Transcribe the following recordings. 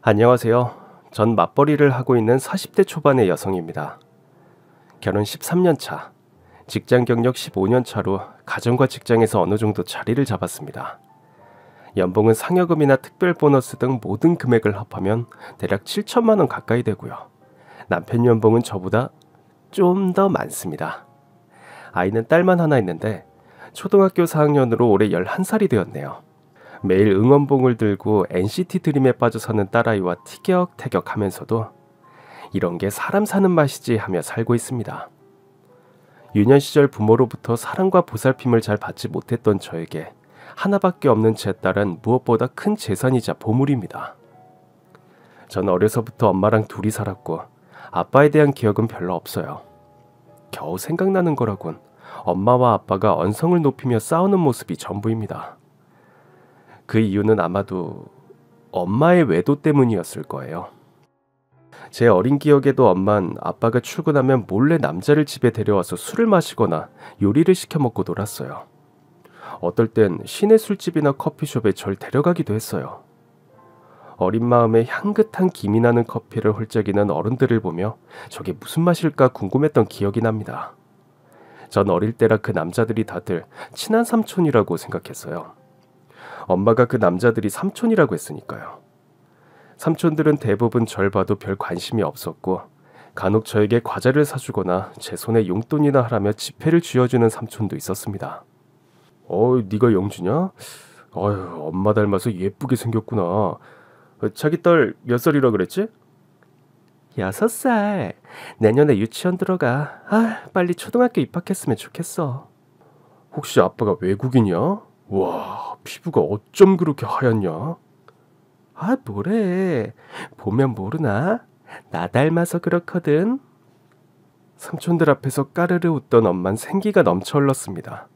안녕하세요. 전 맞벌이를 하고 있는 40대 초반의 여성입니다. 결혼 13년 차, 직장 경력 15년 차로 가정과 직장에서 어느 정도 자리를 잡았습니다. 연봉은 상여금이나 특별 보너스 등 모든 금액을 합하면 대략 7천만 원 가까이 되고요. 남편 연봉은 저보다 좀 더 많습니다. 아이는 딸만 하나 있는데 초등학교 4학년으로 올해 11살이 되었네요. 매일 응원봉을 들고 NCT 드림에 빠져 사는 딸아이와 티격태격하면서도 이런 게 사람 사는 맛이지 하며 살고 있습니다. 유년 시절 부모로부터 사랑과 보살핌을 잘 받지 못했던 저에게 하나밖에 없는 제 딸은 무엇보다 큰 재산이자 보물입니다. 전 어려서부터 엄마랑 둘이 살았고 아빠에 대한 기억은 별로 없어요. 겨우 생각나는 거라곤 엄마와 아빠가 언성을 높이며 싸우는 모습이 전부입니다. 그 이유는 아마도 엄마의 외도 때문이었을 거예요. 제 어린 기억에도 엄만 아빠가 출근하면 몰래 남자를 집에 데려와서 술을 마시거나 요리를 시켜 먹고 놀았어요. 어떨 땐 시내 술집이나 커피숍에 절 데려가기도 했어요. 어린 마음에 향긋한 김이 나는 커피를 홀짝이는 어른들을 보며 저게 무슨 맛일까 궁금했던 기억이 납니다. 전 어릴 때라 그 남자들이 다들 친한 삼촌이라고 생각했어요. 엄마가 그 남자들이 삼촌이라고 했으니까요. 삼촌들은 대부분 절 봐도 별 관심이 없었고 간혹 저에게 과자를 사주거나 제 손에 용돈이나 하라며 지폐를 쥐어주는 삼촌도 있었습니다. 네가 영주냐? 엄마 닮아서 예쁘게 생겼구나. 자기 딸 몇 살이라 그랬지? 6살. 내년에 유치원 들어가. 빨리 초등학교 입학했으면 좋겠어. 혹시 아빠가 외국인이야? 와, 피부가 어쩜 그렇게 하얗냐? 뭐래. 보면 모르나? 나 닮아서 그렇거든. 삼촌들 앞에서 까르르 웃던 엄만 생기가 넘쳐 흘렀습니다.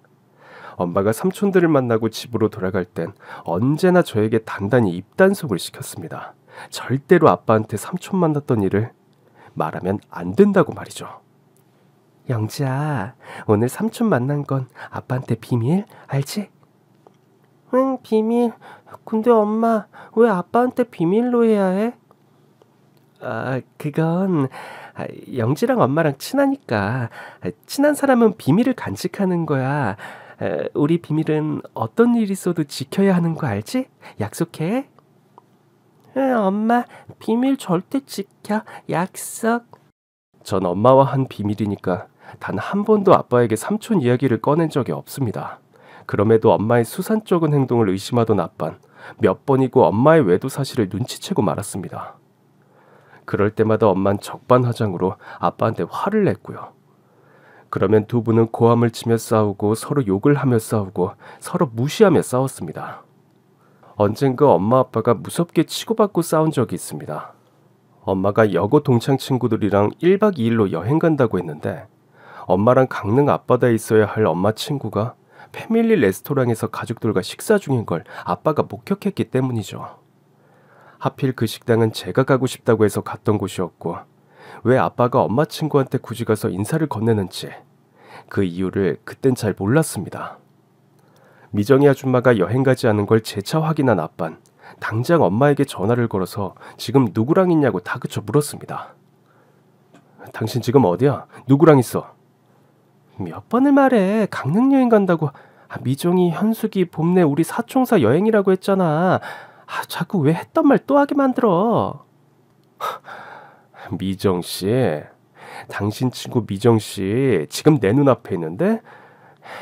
엄마가 삼촌들을 만나고 집으로 돌아갈 땐 언제나 저에게 단단히 입단속을 시켰습니다. 절대로 아빠한테 삼촌 만났던 일을 말하면 안 된다고 말이죠. 영지야, 오늘 삼촌 만난 건 아빠한테 비밀? 알지? 응, 비밀. 근데 엄마, 왜 아빠한테 비밀로 해야 해? 그건 영지랑 엄마랑 친하니까. 친한 사람은 비밀을 간직하는 거야. 우리 비밀은 어떤 일이 있어도 지켜야 하는 거 알지? 약속해? 엄마, 비밀 절대 지켜. 약속. 전 엄마와 한 비밀이니까 단 한 번도 아빠에게 삼촌 이야기를 꺼낸 적이 없습니다. 그럼에도 엄마의 수산쩍은 행동을 의심하던 아빤 몇 번이고 엄마의 외도 사실을 눈치채고 말았습니다. 그럴 때마다 엄만 적반하장으로 아빠한테 화를 냈고요. 그러면 두 분은 고함을 치며 싸우고 서로 욕을 하며 싸우고 서로 무시하며 싸웠습니다. 언젠가 엄마 아빠가 무섭게 치고받고 싸운 적이 있습니다. 엄마가 여고 동창 친구들이랑 1박 2일로 여행 간다고 했는데 엄마랑 강릉 앞바다에 있어야 할 엄마 친구가 패밀리 레스토랑에서 가족들과 식사 중인 걸 아빠가 목격했기 때문이죠. 하필 그 식당은 제가 가고 싶다고 해서 갔던 곳이었고 왜 아빠가 엄마 친구한테 굳이 가서 인사를 건네는지 그 이유를 그땐 잘 몰랐습니다. 미정이 아줌마가 여행 가지 않은 걸 재차 확인한 아빤 당장 엄마에게 전화를 걸어서 지금 누구랑 있냐고 다그쳐 물었습니다. 당신 지금 어디야? 누구랑 있어? 몇 번을 말해. 강릉 여행 간다고. 미정이, 현숙이, 봄내 우리 사총사 여행이라고 했잖아. 자꾸 왜 했던 말 또 하게 만들어. 미정씨, 당신 친구 미정씨 지금 내 눈앞에 있는데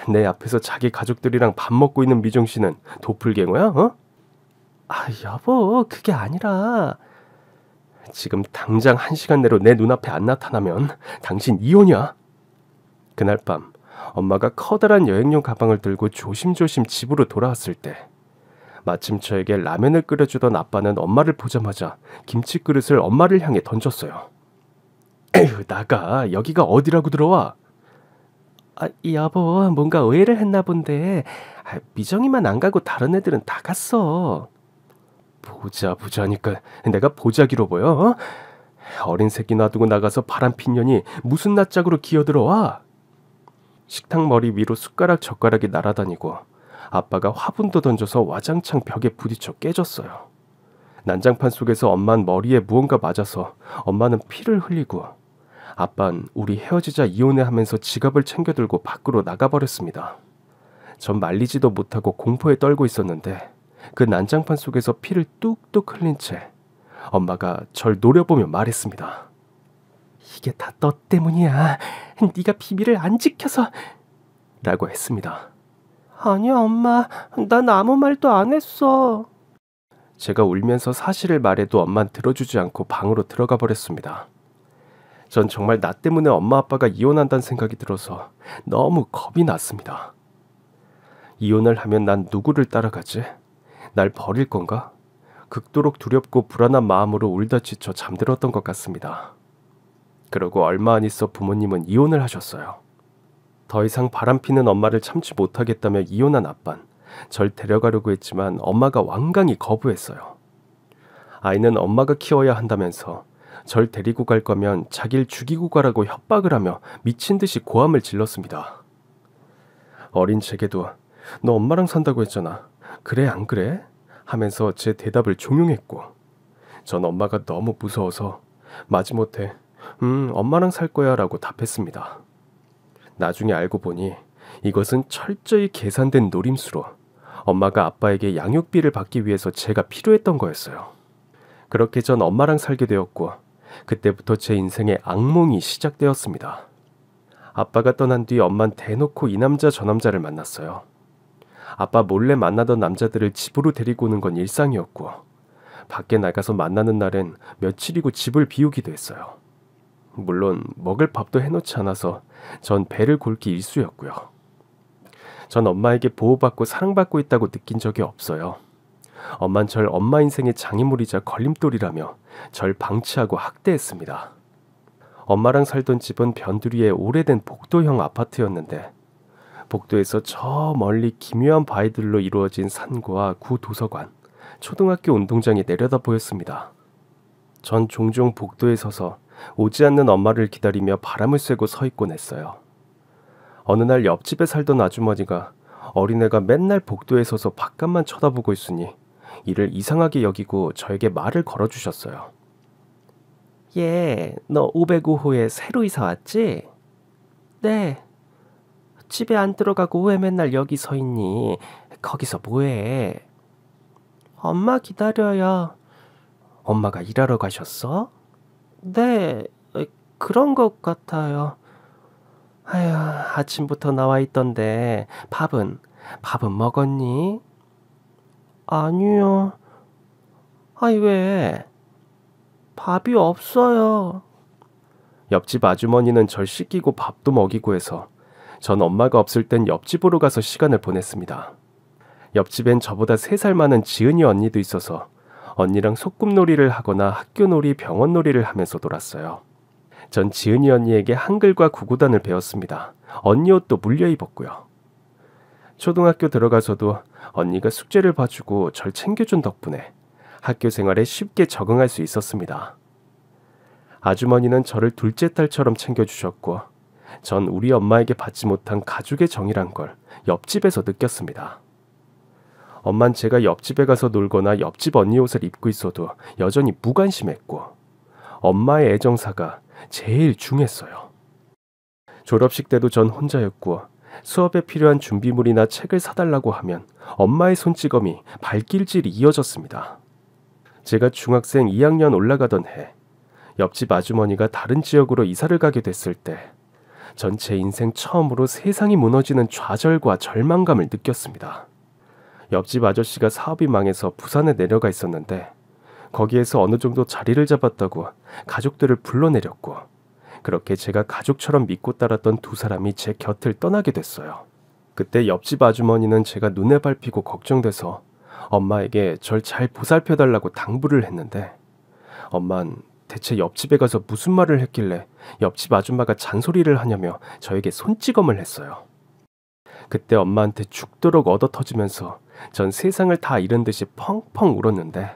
내 앞에서 자기 가족들이랑 밥 먹고 있는 미정씨는 도플갱어야? 여보, 그게 아니라 지금 당장 1시간 내로 내 눈앞에 안 나타나면 당신 이혼이야. 그날 밤 엄마가 커다란 여행용 가방을 들고 조심조심 집으로 돌아왔을 때 마침 저에게 라면을 끓여주던 아빠는 엄마를 보자마자 김치 그릇을 엄마를 향해 던졌어요. 에휴, 나가. 여기가 어디라고 들어와. 여보, 뭔가 오해를 했나 본데 미정이만 안 가고 다른 애들은 다 갔어. 보자니까 내가 보자기로 보여? 어린 새끼 놔두고 나가서 바람핀 년이 무슨 낯짝으로 기어들어와. 식탁 머리 위로 숟가락 젓가락이 날아다니고 아빠가 화분도 던져서 와장창 벽에 부딪혀 깨졌어요. 난장판 속에서 엄만 머리에 무언가 맞아서 엄마는 피를 흘리고 아빤 우리 헤어지자 이혼해 하면서 지갑을 챙겨들고 밖으로 나가버렸습니다. 전 말리지도 못하고 공포에 떨고 있었는데 그 난장판 속에서 피를 뚝뚝 흘린 채 엄마가 절 노려보며 말했습니다. 이게 다 너 때문이야. 네가 비밀을 안 지켜서 라고 했습니다. 아니야 엄마, 난 아무 말도 안 했어. 제가 울면서 사실을 말해도 엄만 들어주지 않고 방으로 들어가 버렸습니다. 전 정말 나 때문에 엄마 아빠가 이혼한다는 생각이 들어서 너무 겁이 났습니다. 이혼을 하면 난 누구를 따라가지? 날 버릴 건가? 극도록 두렵고 불안한 마음으로 울다 지쳐 잠들었던 것 같습니다. 그러고 얼마 안 있어 부모님은 이혼을 하셨어요. 더 이상 바람피는 엄마를 참지 못하겠다며 이혼한 아빤 절 데려가려고 했지만 엄마가 완강히 거부했어요. 아이는 엄마가 키워야 한다면서 절 데리고 갈 거면 자기를 죽이고 가라고 협박을 하며 미친 듯이 고함을 질렀습니다. 어린 제게도 너 엄마랑 산다고 했잖아. 그래 안 그래? 하면서 제 대답을 종용했고 전 엄마가 너무 무서워서 마지못해 엄마랑 살 거야 라고 답했습니다. 나중에 알고 보니 이것은 철저히 계산된 노림수로 엄마가 아빠에게 양육비를 받기 위해서 제가 필요했던 거였어요. 그렇게 전 엄마랑 살게 되었고 그때부터 제 인생의 악몽이 시작되었습니다. 아빠가 떠난 뒤 엄만 대놓고 이 남자 저 남자를 만났어요. 아빠 몰래 만나던 남자들을 집으로 데리고 오는 건 일상이었고 밖에 나가서 만나는 날엔 며칠이고 집을 비우기도 했어요. 물론 먹을 밥도 해놓지 않아서 전 배를 곪기 일쑤였고요. 전 엄마에게 보호받고 사랑받고 있다고 느낀 적이 없어요. 엄만 절 엄마 인생의 장애물이자 걸림돌이라며 절 방치하고 학대했습니다. 엄마랑 살던 집은 변두리의 오래된 복도형 아파트였는데 복도에서 저 멀리 기묘한 바위들로 이루어진 산과 구 도서관, 초등학교 운동장이 내려다 보였습니다. 전 종종 복도에 서서 오지 않는 엄마를 기다리며 바람을 쐬고 서 있곤 했어요. 어느 날 옆집에 살던 아주머니가 어린애가 맨날 복도에 서서 바깥만 쳐다보고 있으니 이를 이상하게 여기고 저에게 말을 걸어주셨어요. 얘, 너 505호에 새로 이사 왔지? 네. 집에 안 들어가고 왜 맨날 여기 서 있니? 거기서 뭐해? 엄마 기다려요. 엄마가 일하러 가셨어? 네, 그런 것 같아요. 아휴, 아침부터 나와 있던데 밥은 먹었니? 아니요. 아이 왜? 밥이 없어요. 옆집 아주머니는 절 씻기고 밥도 먹이고 해서 전 엄마가 없을 땐 옆집으로 가서 시간을 보냈습니다. 옆집엔 저보다 3살 많은 지은이 언니도 있어서 언니랑 소꿉놀이를 하거나 학교놀이, 병원놀이를 하면서 놀았어요. 전 지은이 언니에게 한글과 구구단을 배웠습니다. 언니 옷도 물려 입었고요. 초등학교 들어가서도 언니가 숙제를 봐주고 절 챙겨준 덕분에 학교 생활에 쉽게 적응할 수 있었습니다. 아주머니는 저를 둘째 딸처럼 챙겨주셨고 전 우리 엄마에게 받지 못한 가족의 정이란 걸 옆집에서 느꼈습니다. 엄만 제가 옆집에 가서 놀거나 옆집 언니 옷을 입고 있어도 여전히 무관심했고 엄마의 애정사가 제일 중했어요. 졸업식 때도 전 혼자였고 수업에 필요한 준비물이나 책을 사달라고 하면 엄마의 손찌검이 발길질이 이어졌습니다. 제가 중학생 2학년 올라가던 해 옆집 아주머니가 다른 지역으로 이사를 가게 됐을 때 전 제 인생 처음으로 세상이 무너지는 좌절과 절망감을 느꼈습니다. 옆집 아저씨가 사업이 망해서 부산에 내려가 있었는데 거기에서 어느 정도 자리를 잡았다고 가족들을 불러내렸고 그렇게 제가 가족처럼 믿고 따랐던 2사람이 제 곁을 떠나게 됐어요. 그때 옆집 아주머니는 제가 눈에 밟히고 걱정돼서 엄마에게 절 잘 보살펴달라고 당부를 했는데 엄만 대체 옆집에 가서 무슨 말을 했길래 옆집 아줌마가 잔소리를 하냐며 저에게 손찌검을 했어요. 그때 엄마한테 죽도록 얻어터지면서 전 세상을 다 잃은 듯이 펑펑 울었는데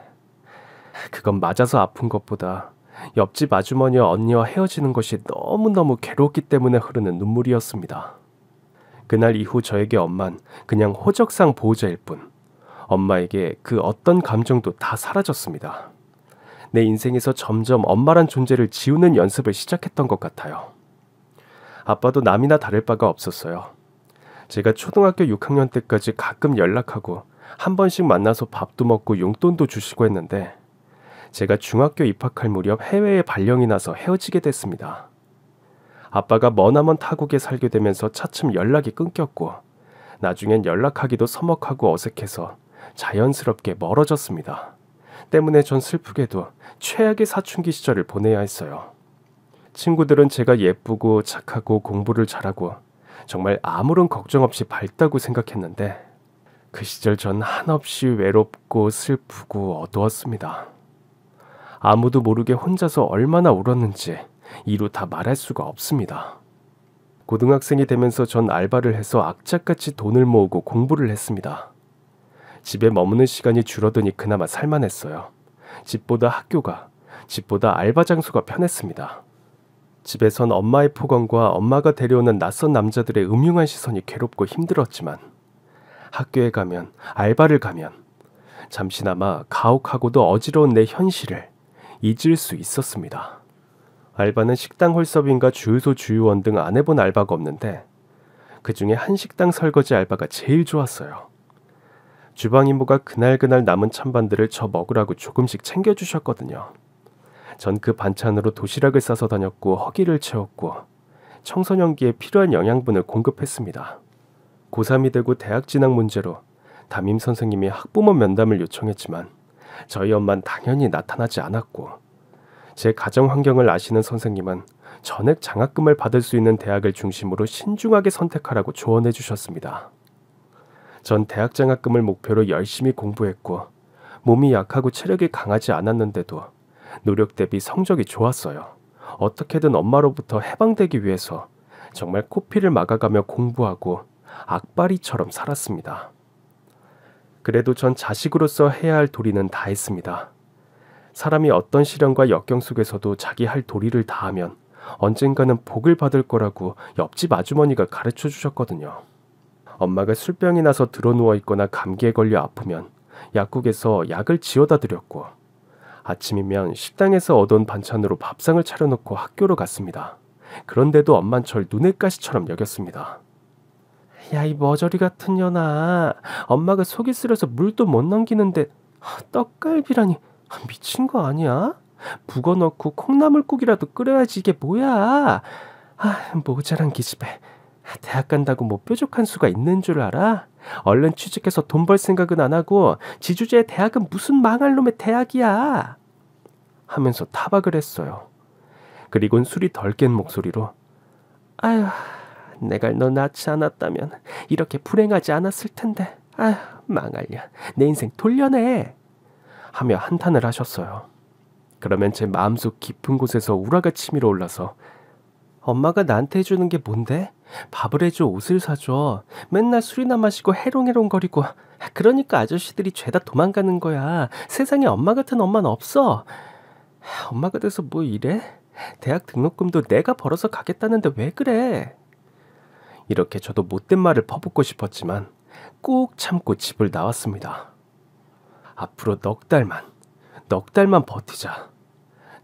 그건 맞아서 아픈 것보다 옆집 아주머니와 언니와 헤어지는 것이 너무너무 괴로웠기 때문에 흐르는 눈물이었습니다. 그날 이후 저에게 엄만 그냥 호적상 보호자일 뿐 엄마에게 그 어떤 감정도 다 사라졌습니다. 내 인생에서 점점 엄마란 존재를 지우는 연습을 시작했던 것 같아요. 아빠도 남이나 다를 바가 없었어요. 제가 초등학교 6학년 때까지 가끔 연락하고 한 번씩 만나서 밥도 먹고 용돈도 주시고 했는데 제가 중학교 입학할 무렵 해외에 발령이 나서 헤어지게 됐습니다. 아빠가 머나먼 타국에 살게 되면서 차츰 연락이 끊겼고 나중엔 연락하기도 서먹하고 어색해서 자연스럽게 멀어졌습니다. 때문에 전 슬프게도 최악의 사춘기 시절을 보내야 했어요. 친구들은 제가 예쁘고 착하고 공부를 잘하고 정말 아무런 걱정 없이 밝다고 생각했는데 그 시절 전 한없이 외롭고 슬프고 어두웠습니다. 아무도 모르게 혼자서 얼마나 울었는지 이루 다 말할 수가 없습니다. 고등학생이 되면서 전 알바를 해서 악착같이 돈을 모으고 공부를 했습니다. 집에 머무는 시간이 줄어드니 그나마 살만했어요. 집보다 학교가, 집보다 알바 장소가 편했습니다. 집에선 엄마의 폭언과 엄마가 데려오는 낯선 남자들의 음흉한 시선이 괴롭고 힘들었지만 학교에 가면, 알바를 가면 잠시나마 가혹하고도 어지러운 내 현실을 잊을 수 있었습니다. 알바는 식당 홀서빙과 주유소 주유원 등 안 해본 알바가 없는데 그중에 한식당 설거지 알바가 제일 좋았어요. 주방 이모가 그날그날 남은 찬반들을 저 먹으라고 조금씩 챙겨주셨거든요. 전 그 반찬으로 도시락을 싸서 다녔고 허기를 채웠고 청소년기에 필요한 영양분을 공급했습니다. 고3이 되고 대학 진학 문제로 담임 선생님이 학부모 면담을 요청했지만 저희 엄마는 당연히 나타나지 않았고 제 가정 환경을 아시는 선생님은 전액 장학금을 받을 수 있는 대학을 중심으로 신중하게 선택하라고 조언해 주셨습니다. 전 대학 장학금을 목표로 열심히 공부했고 몸이 약하고 체력이 강하지 않았는데도 노력 대비 성적이 좋았어요. 어떻게든 엄마로부터 해방되기 위해서 정말 코피를 막아가며 공부하고 악바리처럼 살았습니다. 그래도 전 자식으로서 해야 할 도리는 다 했습니다. 사람이 어떤 시련과 역경 속에서도 자기 할 도리를 다하면 언젠가는 복을 받을 거라고 옆집 아주머니가 가르쳐 주셨거든요. 엄마가 술병이 나서 드러누워 있거나 감기에 걸려 아프면 약국에서 약을 지어다 드렸고 아침이면 식당에서 얻은 반찬으로 밥상을 차려놓고 학교로 갔습니다. 그런데도 엄만 절 눈의 가시처럼 여겼습니다. 야, 이 머저리 같은 년아. 엄마가 속이 쓰려서 물도 못 넘기는데 떡갈비라니 미친 거 아니야? 북어 넣고 콩나물국이라도 끓여야지 이게 뭐야? 모자란 기집애. 대학 간다고 뭐 뾰족한 수가 있는 줄 알아? 얼른 취직해서 돈 벌 생각은 안 하고 지주제의 대학은 무슨 망할 놈의 대학이야? 하면서 타박을 했어요. 그리곤 술이 덜 깬 목소리로 아휴, 내가 너 낳지 않았다면 이렇게 불행하지 않았을 텐데. 아휴, 망할려. 내 인생 돌려내. 하며 한탄을 하셨어요. 그러면 제 마음속 깊은 곳에서 우라가 치밀어 올라서 엄마가 나한테 해주는 게 뭔데? 밥을 해줘, 옷을 사줘. 맨날 술이나 마시고 해롱해롱거리고. 그러니까 아저씨들이 죄다 도망가는 거야. 세상에 엄마 같은 엄마는 없어. 엄마가 돼서 뭐 이래? 대학 등록금도 내가 벌어서 가겠다는데 왜 그래? 이렇게 저도 못된 말을 퍼붓고 싶었지만 꾹 참고 집을 나왔습니다. 앞으로 넉 달만 버티자.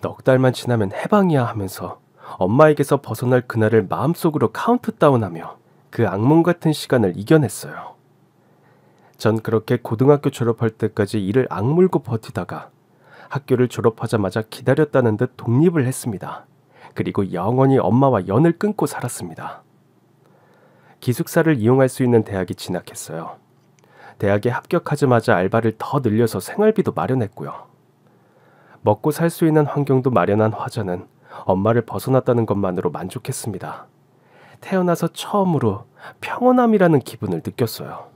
넉 달만 지나면 해방이야 하면서 엄마에게서 벗어날 그날을 마음속으로 카운트다운하며 그 악몽 같은 시간을 이겨냈어요. 전 그렇게 고등학교 졸업할 때까지 이를 악물고 버티다가 학교를 졸업하자마자 기다렸다는 듯 독립을 했습니다. 그리고 영원히 엄마와 연을 끊고 살았습니다. 기숙사를 이용할 수 있는 대학이 진학했어요. 대학에 합격하자마자 알바를 더 늘려서 생활비도 마련했고요. 먹고 살 수 있는 환경도 마련한 화자는 엄마를 벗어났다는 것만으로 만족했습니다. 태어나서 처음으로 평온함이라는 기분을 느꼈어요.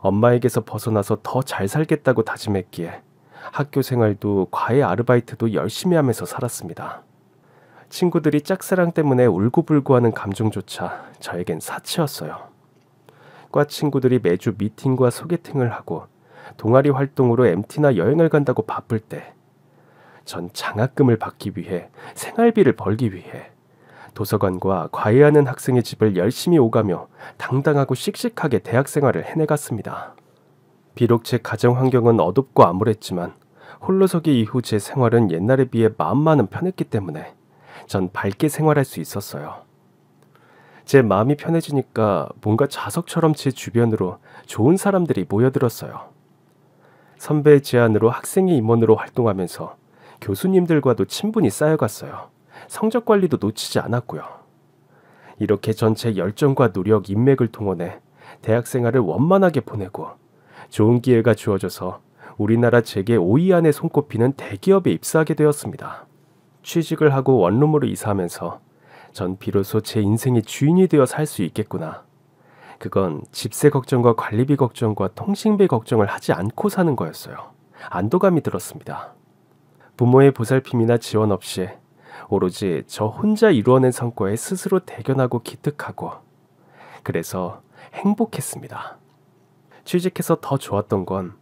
엄마에게서 벗어나서 더 잘 살겠다고 다짐했기에 학교 생활도 과외 아르바이트도 열심히 하면서 살았습니다. 친구들이 짝사랑 때문에 울고불고하는 감정조차 저에겐 사치였어요. 과 친구들이 매주 미팅과 소개팅을 하고 동아리 활동으로 MT나 여행을 간다고 바쁠 때 전 장학금을 받기 위해 생활비를 벌기 위해 도서관과 과외하는 학생의 집을 열심히 오가며 당당하고 씩씩하게 대학 생활을 해내갔습니다. 비록 제 가정 환경은 어둡고 암울했지만 홀로서기 이후 제 생활은 옛날에 비해 마음만은 편했기 때문에 전 밝게 생활할 수 있었어요. 제 마음이 편해지니까 뭔가 자석처럼 제 주변으로 좋은 사람들이 모여들었어요. 선배의 제안으로 학생회 임원으로 활동하면서 교수님들과도 친분이 쌓여갔어요. 성적 관리도 놓치지 않았고요. 이렇게 전체 열정과 노력, 인맥을 동원해 대학 생활을 원만하게 보내고 좋은 기회가 주어져서 우리나라 재계 5위 안에 손꼽히는 대기업에 입사하게 되었습니다. 취직을 하고 원룸으로 이사하면서 전 비로소 제 인생의 주인이 되어 살 수 있겠구나. 그건 집세 걱정과 관리비 걱정과 통신비 걱정을 하지 않고 사는 거였어요. 안도감이 들었습니다. 부모의 보살핌이나 지원 없이 오로지 저 혼자 이루어낸 성과에 스스로 대견하고 기특하고 그래서 행복했습니다. 취직해서 더 좋았던 건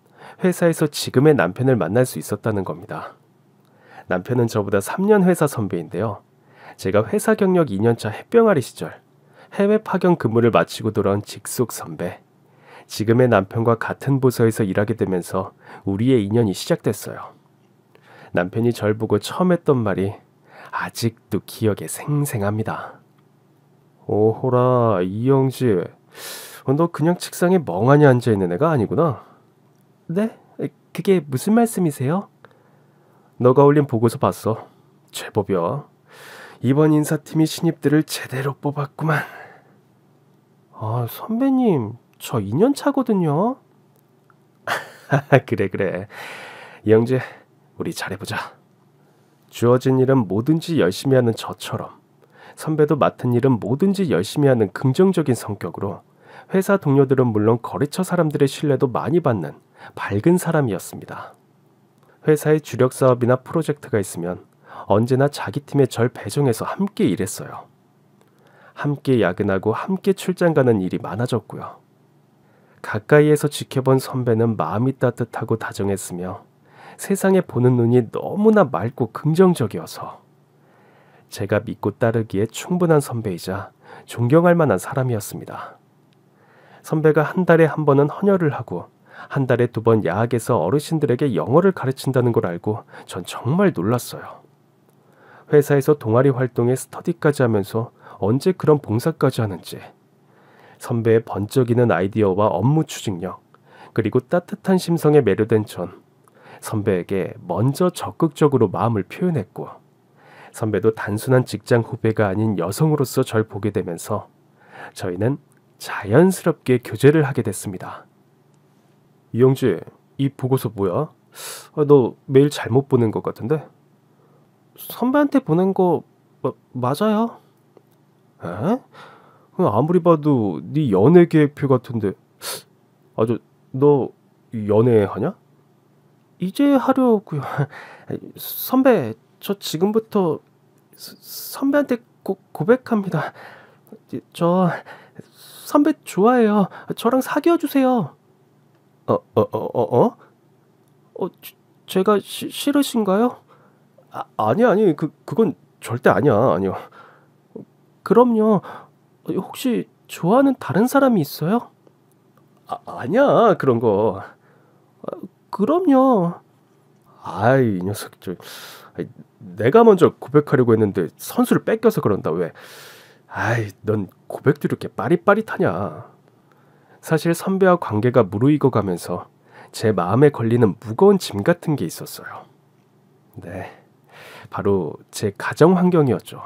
회사에서 지금의 남편을 만날 수 있었다는 겁니다. 남편은 저보다 3년 회사 선배인데요. 제가 회사 경력 2년차 햇병아리 시절 해외 파견 근무를 마치고 돌아온 직속 선배. 지금의 남편과 같은 부서에서 일하게 되면서 우리의 인연이 시작됐어요. 남편이 절 보고 처음 했던 말이 아직도 기억에 생생합니다. 오호라, 이영지. 너 그냥 책상에 멍하니 앉아있는 애가 아니구나. 네? 그게 무슨 말씀이세요? 너가 올린 보고서 봤어. 제법이야. 이번 인사팀이 신입들을 제대로 뽑았구만. 아, 선배님, 저 2년 차거든요. 그래. 이영재, 우리 잘해보자. 주어진 일은 뭐든지 열심히 하는 저처럼 선배도 맡은 일은 뭐든지 열심히 하는 긍정적인 성격으로 회사 동료들은 물론 거래처 사람들의 신뢰도 많이 받는 밝은 사람이었습니다. 회사의 주력 사업이나 프로젝트가 있으면 언제나 자기 팀에 절 배정해서 함께 일했어요. 함께 야근하고 함께 출장 가는 일이 많아졌고요. 가까이에서 지켜본 선배는 마음이 따뜻하고 다정했으며 세상에 보는 눈이 너무나 맑고 긍정적이어서 제가 믿고 따르기에 충분한 선배이자 존경할 만한 사람이었습니다. 선배가 한 달에 한 번은 헌혈을 하고 한 달에 2번 야학에서 어르신들에게 영어를 가르친다는 걸 알고 전 정말 놀랐어요. 회사에서 동아리 활동에 스터디까지 하면서 언제 그런 봉사까지 하는지 선배의 번쩍이는 아이디어와 업무 추진력 그리고 따뜻한 심성에 매료된 전 선배에게 먼저 적극적으로 마음을 표현했고 선배도 단순한 직장 후배가 아닌 여성으로서 절 보게 되면서 저희는 자연스럽게 교제를 하게 됐습니다. 이영지, 이 보고서 뭐야? 너 메일 잘못 보낸 것 같은데? 선배한테 보낸 거 맞아요. 에? 아무리 봐도 네 연애 계획표 같은데. 너 연애하냐? 이제 하려고요. 선배, 저 지금부터 선배한테 고백합니다. 저 선배 좋아해요. 저랑 사귀어 주세요. 제가 싫으신가요? 아니. 그건 절대 아니야. 그럼요. 혹시 좋아하는 다른 사람이 있어요? 아니야, 그런 거. 그럼요. 아이, 이 녀석, 내가 먼저 고백하려고 했는데 선수를 뺏겨서 그런다, 왜? 아이, 넌 고백도 이렇게 빠릿빠릿하냐. 사실 선배와 관계가 무르익어 가면서 제 마음에 걸리는 무거운 짐 같은 게 있었어요. 네, 바로 제 가정 환경이었죠.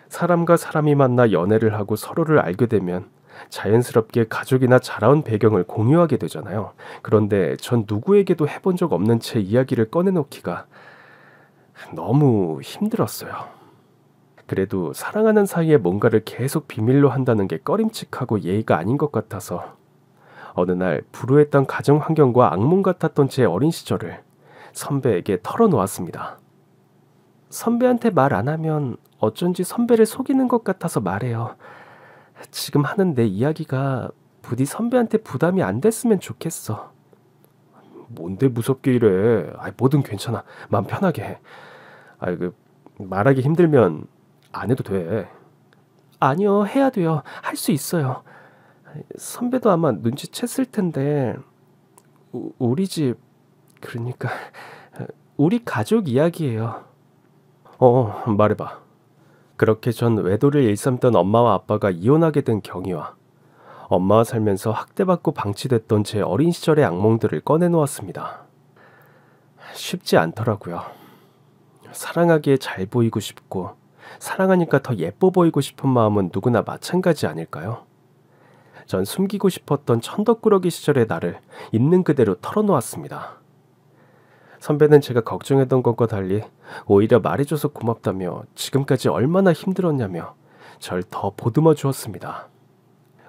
사람과 사람이 만나 연애를 하고 서로를 알게 되면 자연스럽게 가족이나 자라온 배경을 공유하게 되잖아요. 그런데 전 누구에게도 해본 적 없는 제 이야기를 꺼내놓기가 너무 힘들었어요. 그래도 사랑하는 사이에 뭔가를 계속 비밀로 한다는 게 꺼림칙하고 예의가 아닌 것 같아서 어느 날 불우했던 가정 환경과 악몽 같았던 제 어린 시절을 선배에게 털어놓았습니다. 선배한테 말 안 하면 어쩐지 선배를 속이는 것 같아서 말해요. 지금 하는 내 이야기가 부디 선배한테 부담이 안 됐으면 좋겠어. 뭔데 무섭게 이래. 뭐든 괜찮아. 마음 편하게 해. 말하기 힘들면 안 해도 돼. 아니요, 해야 돼요. 할 수 있어요. 선배도 아마 눈치챘을 텐데 우리 집, 그러니까 우리 가족 이야기예요. 말해봐. 그렇게 전 외도를 일삼던 엄마와 아빠가 이혼하게 된 경위와 엄마와 살면서 학대받고 방치됐던 제 어린 시절의 악몽들을 꺼내놓았습니다. 쉽지 않더라고요. 사랑하기에 잘 보이고 싶고 사랑하니까 더 예뻐 보이고 싶은 마음은 누구나 마찬가지 아닐까요? 전 숨기고 싶었던 천덕꾸러기 시절의 나를 있는 그대로 털어놓았습니다. 선배는 제가 걱정했던 것과 달리 오히려 말해줘서 고맙다며 지금까지 얼마나 힘들었냐며 절 더 보듬어 주었습니다.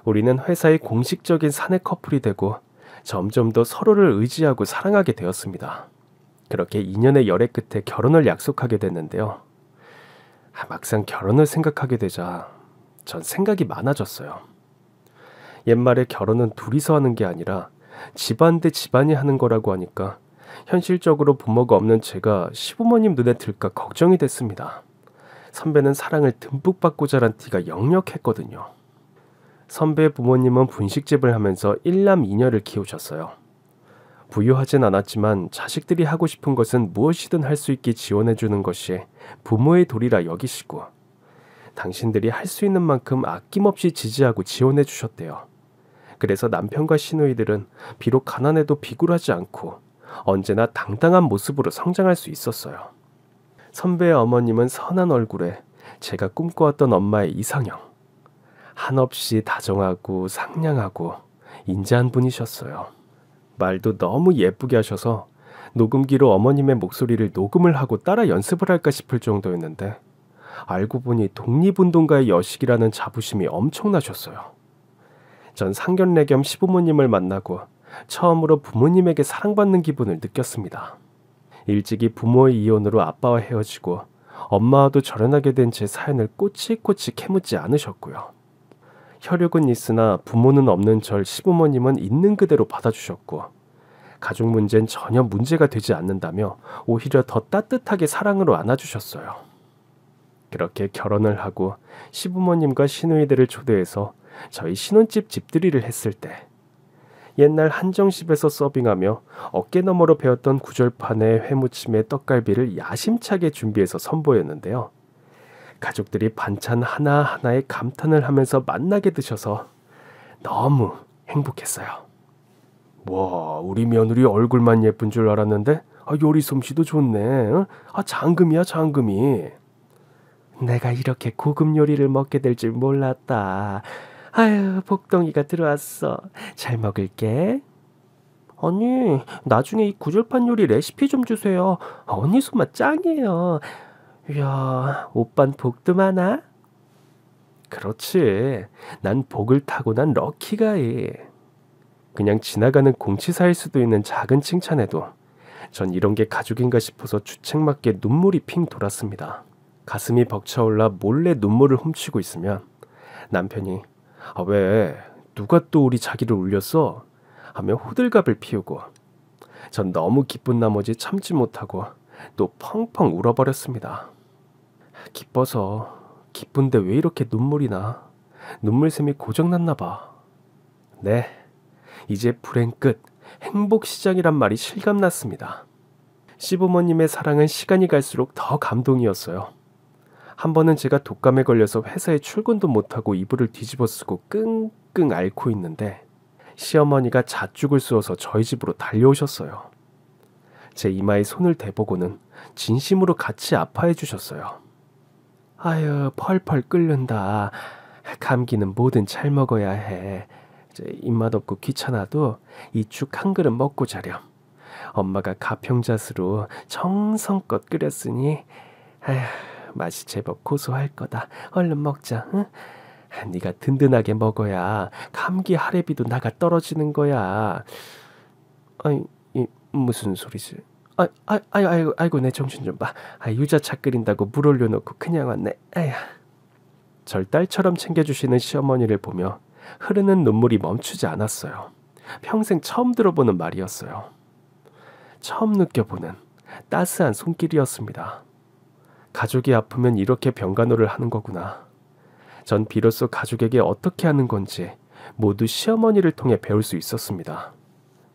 우리는 회사의 공식적인 사내 커플이 되고 점점 더 서로를 의지하고 사랑하게 되었습니다. 그렇게 2년의 열애 끝에 결혼을 약속하게 됐는데요. 막상 결혼을 생각하게 되자 전 생각이 많아졌어요. 옛말에 결혼은 둘이서 하는 게 아니라 집안 대 집안이 하는 거라고 하니까 현실적으로 부모가 없는 제가 시부모님 눈에 들까 걱정이 됐습니다. 선배는 사랑을 듬뿍 받고 자란 티가 역력했거든요. 선배의 부모님은 분식집을 하면서 1남 2녀를 키우셨어요. 부유하진 않았지만 자식들이 하고 싶은 것은 무엇이든 할 수 있게 지원해주는 것이 부모의 도리라 여기시고 당신들이 할 수 있는 만큼 아낌없이 지지하고 지원해 주셨대요. 그래서 남편과 시누이들은 비록 가난해도 비굴하지 않고 언제나 당당한 모습으로 성장할 수 있었어요. 선배의 어머님은 선한 얼굴에 제가 꿈꿔왔던 엄마의 이상형. 한없이 다정하고 상냥하고 인자한 분이셨어요. 말도 너무 예쁘게 하셔서 녹음기로 어머님의 목소리를 녹음을 하고 따라 연습을 할까 싶을 정도였는데 알고 보니 독립운동가의 여식이라는 자부심이 엄청나셨어요. 전 상견례 겸 시부모님을 만나고 처음으로 부모님에게 사랑받는 기분을 느꼈습니다. 일찍이 부모의 이혼으로 아빠와 헤어지고 엄마와도 절연하게 된 제 사연을 꼬치꼬치 캐묻지 않으셨고요. 혈육은 있으나 부모는 없는 절 시부모님은 있는 그대로 받아주셨고 가족 문제는 전혀 문제가 되지 않는다며 오히려 더 따뜻하게 사랑으로 안아주셨어요. 그렇게 결혼을 하고 시부모님과 시누이들을 초대해서 저희 신혼집 집들이를 했을 때 옛날 한정식에서 서빙하며 어깨너머로 배웠던 구절판에 회무침에 떡갈비를 야심차게 준비해서 선보였는데요. 가족들이 반찬 하나하나에 감탄을 하면서 맛나게 드셔서 너무 행복했어요. 와, 우리 며느리 얼굴만 예쁜 줄 알았는데 요리 솜씨도 좋네. 장금이야 장금이. 내가 이렇게 고급 요리를 먹게 될 줄 몰랐다. 아유, 복덩이가 들어왔어. 잘 먹을게. 언니, 나중에 이 구절판 요리 레시피 좀 주세요. 언니 손맛 짱이에요. 이야, 오빤 복도 많아? 그렇지. 난 복을 타고난 럭키가이. 그냥 지나가는 공치사일 수도 있는 작은 칭찬에도 전 이런 게 가족인가 싶어서 주책맞게 눈물이 핑 돌았습니다. 가슴이 벅차올라 몰래 눈물을 훔치고 있으면 남편이 왜 누가 또 우리 자기를 울렸어? 하며 호들갑을 피우고 전 너무 기쁜 나머지 참지 못하고 또 펑펑 울어버렸습니다. 기쁜데 왜 이렇게 눈물이 나? 눈물샘이 고장났나 봐. 네, 이제 불행 끝, 행복 시작이란 말이 실감났습니다. 시부모님의 사랑은 시간이 갈수록 더 감동이었어요. 한 번은 제가 독감에 걸려서 회사에 출근도 못하고 이불을 뒤집어 쓰고 끙끙 앓고 있는데 시어머니가 잣죽을 쑤어서 저희 집으로 달려오셨어요. 제 이마에 손을 대보고는 진심으로 같이 아파해 주셨어요. 아유, 펄펄 끓는다. 감기는 뭐든 잘 먹어야 해. 입맛 없고 귀찮아도 이 죽 한 그릇 먹고 자렴. 엄마가 가평잣으로 정성껏 끓였으니 아휴, 맛이 제법 고소할 거다. 얼른 먹자. 응? 네가 든든하게 먹어야 감기 할애비도 나가 떨어지는 거야. 아이, 무슨 소리지? 아이고 내 정신 좀 봐. 유자차 끓인다고 물 올려놓고 그냥 왔네. 아야. 절 딸처럼 챙겨주시는 시어머니를 보며 흐르는 눈물이 멈추지 않았어요. 평생 처음 들어보는 말이었어요. 처음 느껴보는 따스한 손길이었습니다. 가족이 아프면 이렇게 병간호를 하는 거구나. 전 비로소 가족에게 어떻게 하는 건지 모두 시어머니를 통해 배울 수 있었습니다.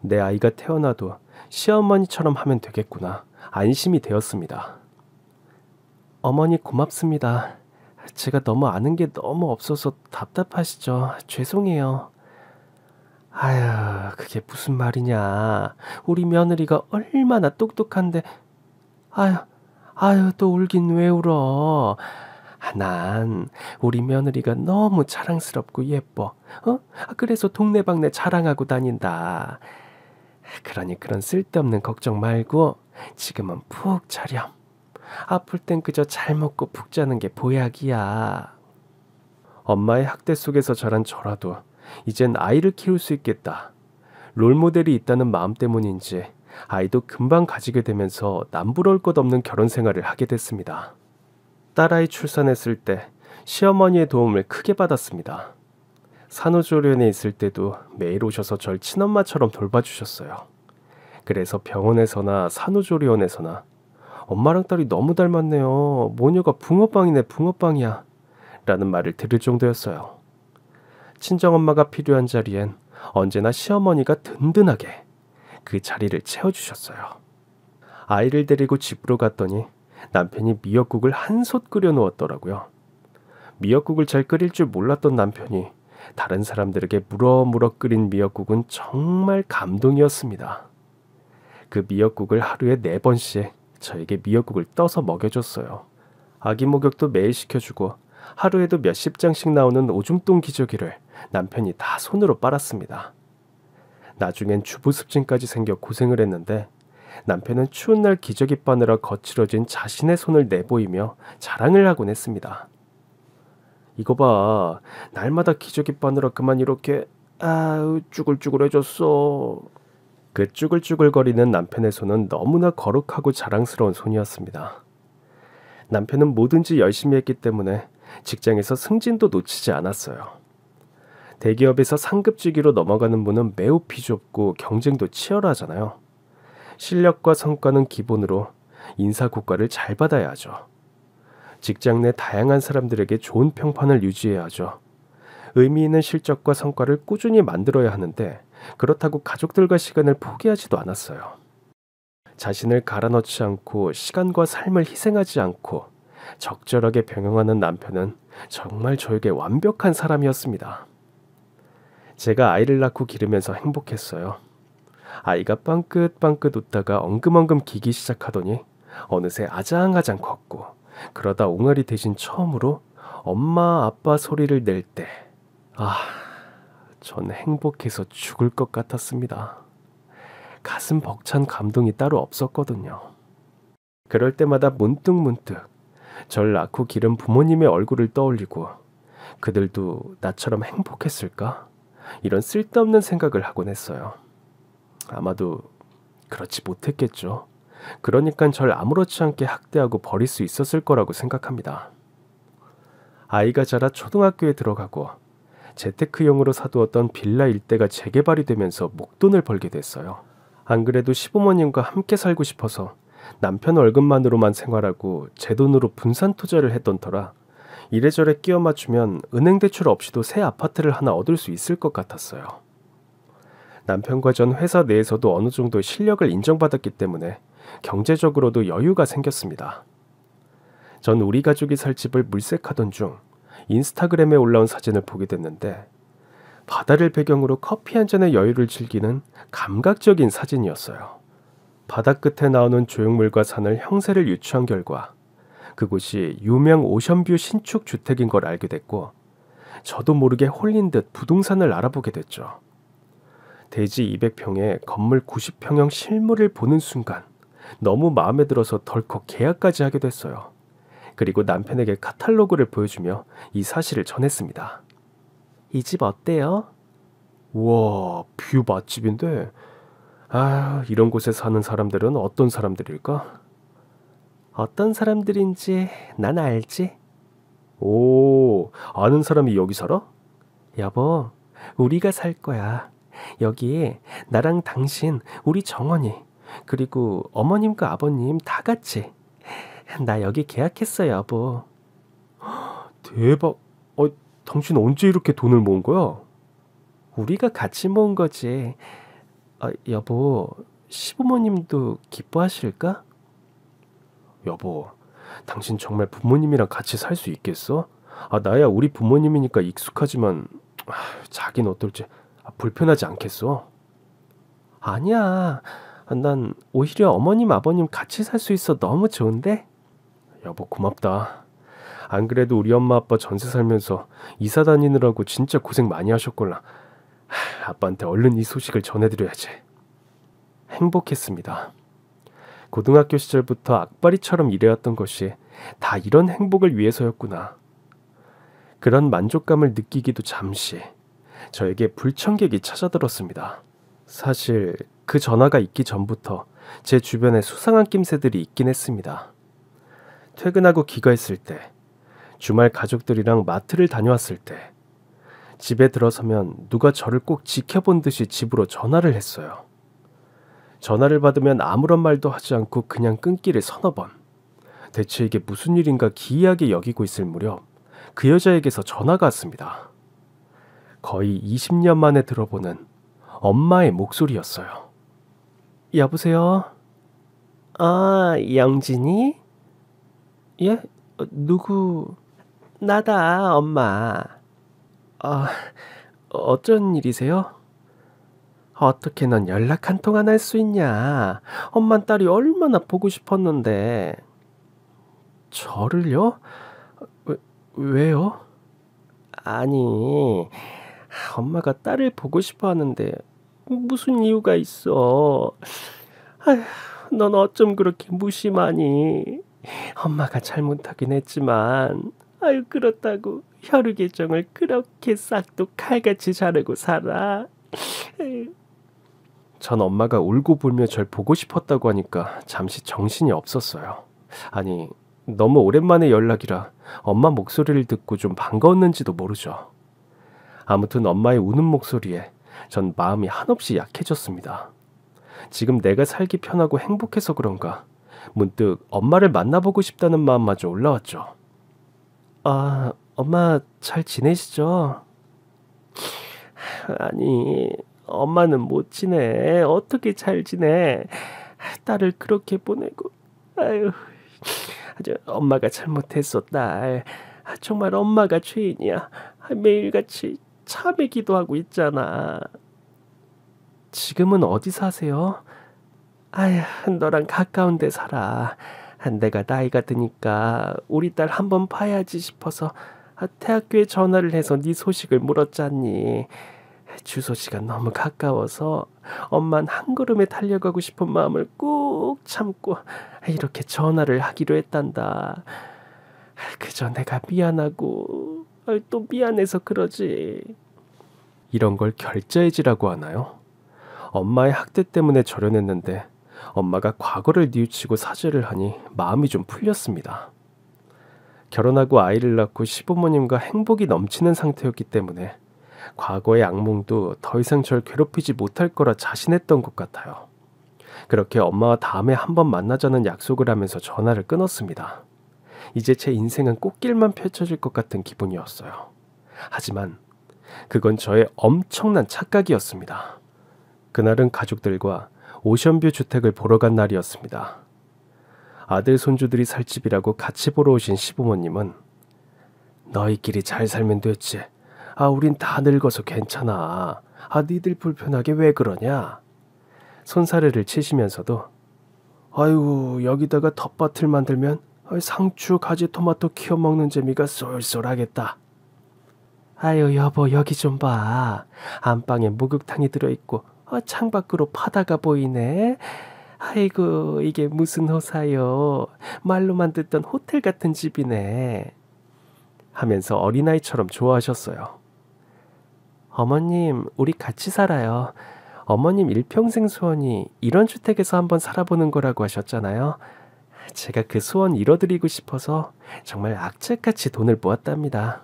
내 아이가 태어나도 시어머니처럼 하면 되겠구나 안심이 되었습니다. 어머니 고맙습니다. 제가 너무 아는 게 너무 없어서 답답하시죠? 죄송해요. 아휴, 그게 무슨 말이냐. 우리 며느리가 얼마나 똑똑한데. 아휴, 아휴, 또 울긴 왜 울어. 난 우리 며느리가 너무 자랑스럽고 예뻐. 그래서 동네방네 자랑하고 다닌다. 그러니 그런 쓸데없는 걱정 말고 지금은 푹 자렴. 아플 땐 그저 잘 먹고 푹 자는 게 보약이야. 엄마의 학대 속에서 자란 저라도 이젠 아이를 키울 수 있겠다. 롤모델이 있다는 마음 때문인지 아이도 금방 가지게 되면서 남부러울 것 없는 결혼 생활을 하게 됐습니다. 딸아이 출산했을 때 시어머니의 도움을 크게 받았습니다. 산후조리원에 있을 때도 매일 오셔서 절 친엄마처럼 돌봐주셨어요. 그래서 병원에서나 산후조리원에서나 엄마랑 딸이 너무 닮았네요. 모녀가 붕어빵이네 붕어빵이야. 라는 말을 들을 정도였어요. 친정엄마가 필요한 자리엔 언제나 시어머니가 든든하게 그 자리를 채워주셨어요. 아이를 데리고 집으로 갔더니 남편이 미역국을 한솥 끓여 놓았더라고요. 미역국을 잘 끓일 줄 몰랐던 남편이 다른 사람들에게 무럭무럭 끓인 미역국은 정말 감동이었습니다. 그 미역국을 하루에 4번씩 저에게 미역국을 떠서 먹여줬어요. 아기 목욕도 매일 시켜주고 하루에도 몇십 장씩 나오는 오줌똥 기저귀를 남편이 다 손으로 빨았습니다. 나중엔 주부습진까지 생겨 고생을 했는데 남편은 추운 날 기저귀 빠느라 거칠어진 자신의 손을 내보이며 자랑을 하곤 했습니다. 이거 봐, 날마다 기저귀 빠느라 그만 이렇게 쭈글쭈글해졌어. 그 쭈글쭈글거리는 남편의 손은 너무나 거룩하고 자랑스러운 손이었습니다. 남편은 뭐든지 열심히 했기 때문에 직장에서 승진도 놓치지 않았어요. 대기업에서 상급직위로 넘어가는 분은 매우 비좁고 경쟁도 치열하잖아요. 실력과 성과는 기본으로 인사고과를 잘 받아야 하죠. 직장 내 다양한 사람들에게 좋은 평판을 유지해야 하죠. 의미 있는 실적과 성과를 꾸준히 만들어야 하는데 그렇다고 가족들과 시간을 포기하지도 않았어요. 자신을 갈아넣지 않고 시간과 삶을 희생하지 않고 적절하게 병행하는 남편은 정말 저에게 완벽한 사람이었습니다. 제가 아이를 낳고 기르면서 행복했어요. 아이가 빵긋빵긋 웃다가 엉금엉금 기기 시작하더니 어느새 아장아장 컸고 그러다 옹알이 대신 처음으로 엄마 아빠 소리를 낼 때 전 행복해서 죽을 것 같았습니다. 가슴 벅찬 감동이 따로 없었거든요. 그럴 때마다 문득문득 절 낳고 기른 부모님의 얼굴을 떠올리고 그들도 나처럼 행복했을까? 이런 쓸데없는 생각을 하곤 했어요. 아마도 그렇지 못했겠죠. 그러니까 절 아무렇지 않게 학대하고 버릴 수 있었을 거라고 생각합니다. 아이가 자라 초등학교에 들어가고 재테크용으로 사두었던 빌라 일대가 재개발이 되면서 목돈을 벌게 됐어요. 안 그래도 시부모님과 함께 살고 싶어서 남편 월급만으로만 생활하고 제 돈으로 분산 투자를 했던 터라 이래저래 끼워 맞추면 은행 대출 없이도 새 아파트를 하나 얻을 수 있을 것 같았어요. 남편과 전 회사 내에서도 어느 정도 실력을 인정받았기 때문에 경제적으로도 여유가 생겼습니다. 전 우리 가족이 살 집을 물색하던 중 인스타그램에 올라온 사진을 보게 됐는데 바다를 배경으로 커피 한 잔의 여유를 즐기는 감각적인 사진이었어요. 바다 끝에 나오는 조형물과 산을 형세를 유추한 결과 그곳이 유명 오션뷰 신축 주택인 걸 알게 됐고 저도 모르게 홀린 듯 부동산을 알아보게 됐죠. 대지 200평에 건물 90평형 실물을 보는 순간 너무 마음에 들어서 덜컥 계약까지 하게 됐어요. 그리고 남편에게 카탈로그를 보여주며 이 사실을 전했습니다. 이 집 어때요? 우와, 뷰 맛집인데 이런 곳에 사는 사람들은 어떤 사람들일까? 어떤 사람들인지 난 알지. 오, 아는 사람이 여기 살아? 여보, 우리가 살 거야. 여기 나랑 당신, 우리 정원이, 그리고 어머님과 아버님 다 같이. 나 여기 계약했어, 여보. 대박. 당신 언제 이렇게 돈을 모은 거야? 우리가 같이 모은 거지. 여보, 시부모님도 기뻐하실까? 여보, 당신 정말 부모님이랑 같이 살 수 있겠어? 나야 우리 부모님이니까 익숙하지만 자긴 어떨지 불편하지 않겠어? 아니야. 난 오히려 어머님, 아버님 같이 살 수 있어 너무 좋은데? 여보, 고맙다. 안 그래도 우리 엄마 아빠 전세 살면서 이사 다니느라고 진짜 고생 많이 하셨걸라. 아빠한테 얼른 이 소식을 전해드려야지. 행복했습니다. 고등학교 시절부터 악바리처럼 일해왔던 것이 다 이런 행복을 위해서였구나. 그런 만족감을 느끼기도 잠시 저에게 불청객이 찾아들었습니다. 사실 그 전화가 있기 전부터 제 주변에 수상한 낌새들이 있긴 했습니다. 퇴근하고 귀가했을 때, 주말 가족들이랑 마트를 다녀왔을 때, 집에 들어서면 누가 저를 꼭 지켜본 듯이 집으로 전화를 했어요. 전화를 받으면 아무런 말도 하지 않고 그냥 끊기를 서너 번. 대체 이게 무슨 일인가 기이하게 여기고 있을 무렵 그 여자에게서 전화가 왔습니다. 거의 20년 만에 들어보는 엄마의 목소리였어요. 여보세요? 영진이? 예? 누구? 나다, 엄마. 어쩐 일이세요? 어떻게 넌 연락 한 통 안 할 수 있냐? 엄만 딸이 얼마나 보고 싶었는데. 저를요? 왜요? 아니, 엄마가 딸을 보고 싶어 하는데 무슨 이유가 있어? 아휴, 넌 어쩜 그렇게 무심하니? 엄마가 잘못하긴 했지만, 그렇다고 혈육애정을 그렇게 싹도 칼같이 자르고 살아? 전 엄마가 울고 불며 절 보고 싶었다고 하니까 잠시 정신이 없었어요. 아니, 너무 오랜만에 연락이라 엄마 목소리를 듣고 좀 반가웠는지도 모르죠. 아무튼 엄마의 우는 목소리에 전 마음이 한없이 약해졌습니다. 지금 내가 살기 편하고 행복해서 그런가 문득 엄마를 만나보고 싶다는 마음마저 올라왔죠. 엄마 잘 지내시죠? 아니, 엄마는 못 지내. 어떻게 잘 지내? 딸을 그렇게 보내고. 아유, 엄마가 잘못했어, 딸. 정말 엄마가 죄인이야. 매일같이 참회 기도하고 있잖아. 지금은 어디 사세요? 너랑 가까운 데 살아. 내가 나이가 드니까 우리 딸 한번 봐야지 싶어서 대학교에 전화를 해서 네 소식을 물었잖니. 주소지가 너무 가까워서 엄만 한 걸음에 달려가고 싶은 마음을 꾹 참고 이렇게 전화를 하기로 했단다. 그저 내가 미안하고 또 미안해서 그러지. 이런 걸 결자해지라고 하나요? 엄마의 학대 때문에 절연했는데 엄마가 과거를 뉘우치고 사죄를 하니 마음이 좀 풀렸습니다. 결혼하고 아이를 낳고 시부모님과 행복이 넘치는 상태였기 때문에 과거의 악몽도 더 이상 절 괴롭히지 못할 거라 자신했던 것 같아요. 그렇게 엄마와 다음에 한번 만나자는 약속을 하면서 전화를 끊었습니다. 이제 제 인생은 꽃길만 펼쳐질 것 같은 기분이었어요. 하지만 그건 저의 엄청난 착각이었습니다. 그날은 가족들과 오션뷰 주택을 보러 간 날이었습니다. 아들 손주들이 살 집이라고 같이 보러 오신 시부모님은 너희끼리 잘 살면 됐지. 우린 다 늙어서 괜찮아. 니들 불편하게 왜 그러냐? 손사래를 치시면서도 아이고 여기다가 텃밭을 만들면 상추, 가지, 토마토 키워 먹는 재미가 쏠쏠하겠다. 아유 여보 여기 좀 봐. 안방에 목욕탕이 들어있고 창밖으로 바다가 보이네. 아이고 이게 무슨 호사요. 말로만 듣던 호텔 같은 집이네. 하면서 어린아이처럼 좋아하셨어요. 어머님 우리 같이 살아요. 어머님 일평생 소원이 이런 주택에서 한번 살아보는 거라고 하셨잖아요. 제가 그 소원 이뤄드리고 싶어서 정말 악착같이 돈을 모았답니다.